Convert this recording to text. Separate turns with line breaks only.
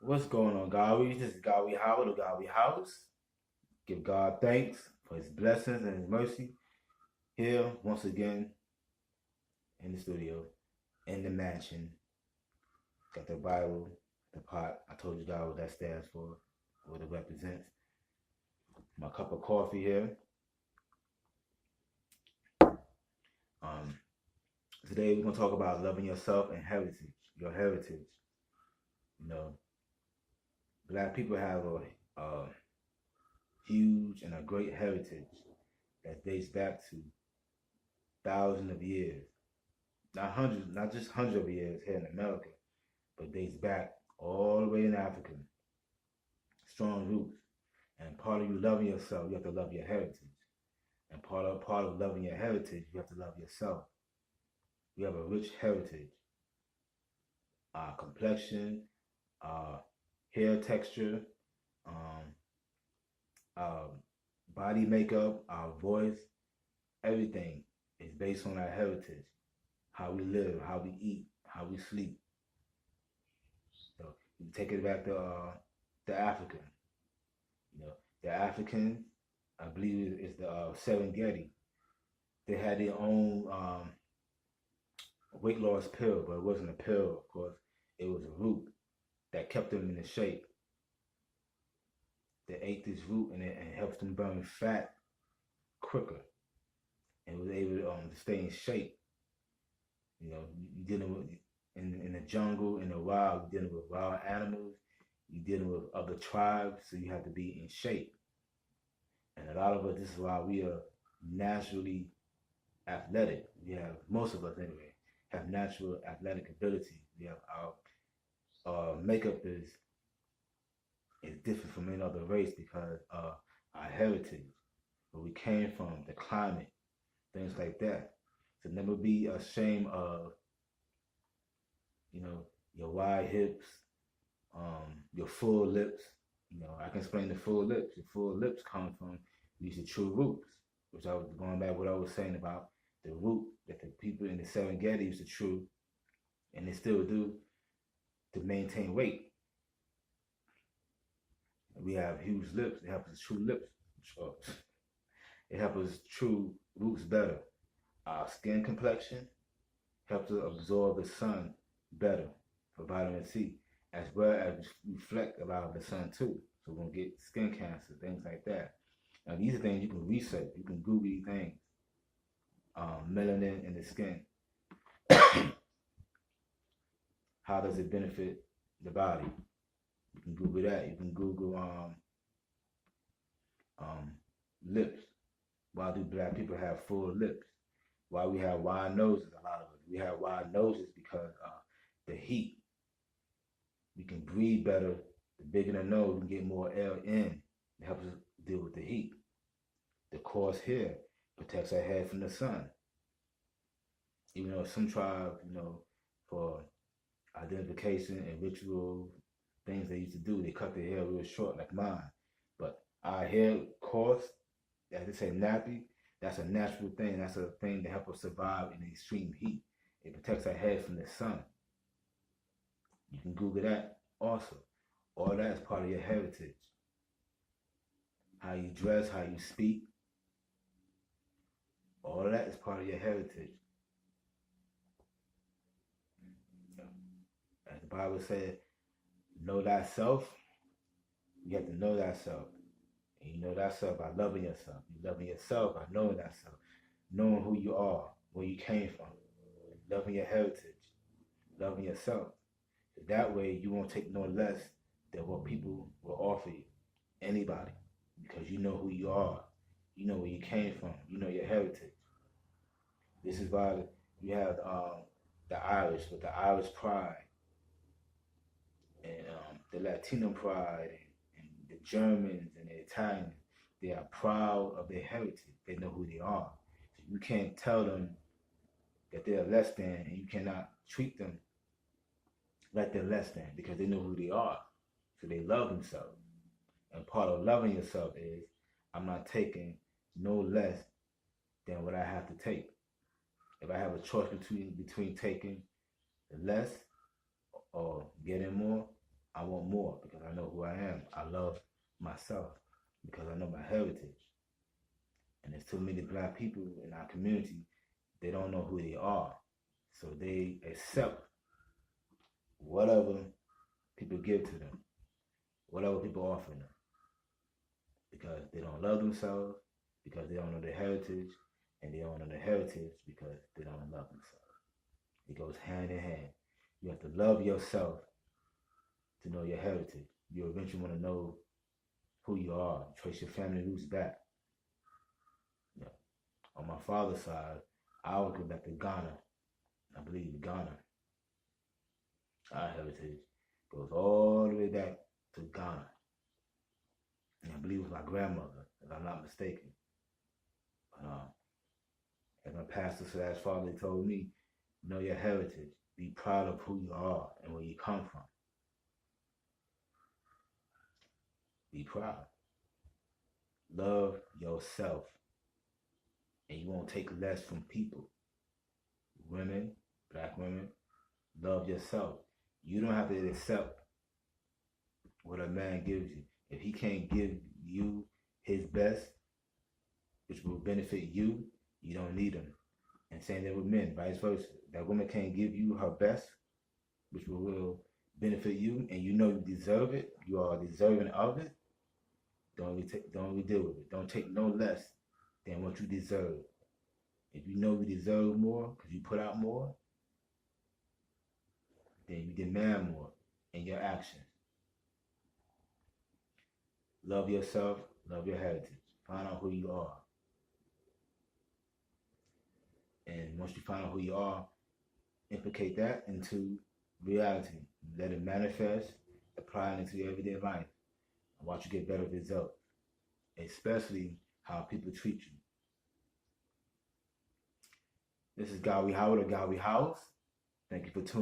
What's going on, Godwe? This is Godwe Howard of Godwe House. Give God thanks for his blessings and his mercy. Here, once again, in the studio, in the mansion. Got the Bible, the pot. I told you guys what that stands for, what it represents. My cup of coffee here. Um, Today we're going to talk about loving yourself and heritage, your heritage. You know, Black people have a huge and a great heritage that dates back to thousands of years, not hundreds, not just hundreds of years here in America, but dates back all the way in Africa. Strong roots. And part of you loving yourself, you have to love your heritage. And part of loving your heritage, you have to love yourself. We have a rich heritage. Our complexion, our hair texture, our body makeup, our voice, everything is based on our heritage. How we live, how we eat, how we sleep. So you take it back to the African. You know, the African, I believe, is the Serengeti. They had their own weight loss pill, but it wasn't a pill, of course. It was a root that kept them in the shape. They ate this root and it helps them burn fat quicker and was able to stay in shape. You know, you're dealing with in the jungle, in the wild, you're dealing with wild animals, you're dealing with other tribes, so you have to be in shape. And a lot of us, this is why we are naturally athletic. We have, most of us anyway, have natural athletic ability. We have our makeup is different from any other race because of our heritage, where we came from, the climate, things like that. So never be ashamed of, you know, your wide hips, your full lips. You know, I can explain the full lips. Your full lips come from these are true roots, which I was going back what I was saying about the root that the people in the Serengeti used to chew, and they still do, to maintain weight. We have huge lips. It helps us chew lips. It helps us chew roots better. Our skin complexion helps us absorb the sun better for vitamin C, as well as reflect a lot of the sun too. So we're gonna get skin cancer, things like that. Now these are things you can research. You can Google these things. Melanin in the skin. How does it benefit the body? You can Google that. You can Google lips. Why do Black people have full lips? Why we have wide noses? A lot of us. We have wide noses because the heat. We can breathe better. The bigger the nose, we can get more air in. It helps us deal with the heat. The coarse hair protects our head from the sun. Even though some tribes, you know, for identification and ritual things they used to do, they cut their hair real short like mine. But our hair coarse, as they say nappy, that's a natural thing. That's a thing to help us survive in extreme heat. It protects our head from the sun. You can Google that also. All that is part of your heritage. How you dress, how you speak, all of that is part of your heritage. As the Bible said, know thyself. You have to know thyself. And you know thyself by loving yourself. You loving yourself by knowing thyself. Knowing who you are, where you came from. Loving your heritage. Loving yourself. So that way you won't take no less than what people will offer you. Anybody. Because you know who you are. You know where you came from. You know your heritage. This is why you have the Irish with the Irish pride and the Latino pride and the Germans and the Italians. They are proud of their heritage. They know who they are. So you can't tell them that they're less than, and you cannot treat them like they're less than because they know who they are. So they love themselves. And part of loving yourself is I'm not taking no less than what I have to take. If I have a choice between taking the less or getting more, I want more because I know who I am. I love myself because I know my heritage. And there's too many black people in our community, they don't know who they are. So they accept whatever people give to them, whatever people offer them, because they don't love themselves, because they don't know their heritage, and they don't know their heritage because they don't love themselves. It goes hand in hand. You have to love yourself to know your heritage. You eventually want to know who you are, trace your family roots back. Yeah. On my father's side, I always go back to Ghana. I believe Ghana, our heritage, goes all the way back to Ghana. And I believe it was my grandmother, if I'm not mistaken. As my pastor slash father told me, know your heritage. Be proud of who you are and where you come from. Be proud. Love yourself. And you won't take less from people. Women, black women, love yourself. You don't have to accept what a man gives you. If he can't give you his best, which will benefit you, you don't need him. And same thing with men, vice versa. That woman can't give you her best, which will benefit you, and you know you deserve it, you are deserving of it, don't really deal with it. Don't take no less than what you deserve. If you know you deserve more because you put out more, then you demand more in your actions. Love yourself, love your heritage. Find out who you are. And once you find out who you are, implicate that into reality. Let it manifest, apply it into your everyday life, and watch you get better results, especially how people treat you. This is Godwe Howard of Godwe House. Thank you for tuning in.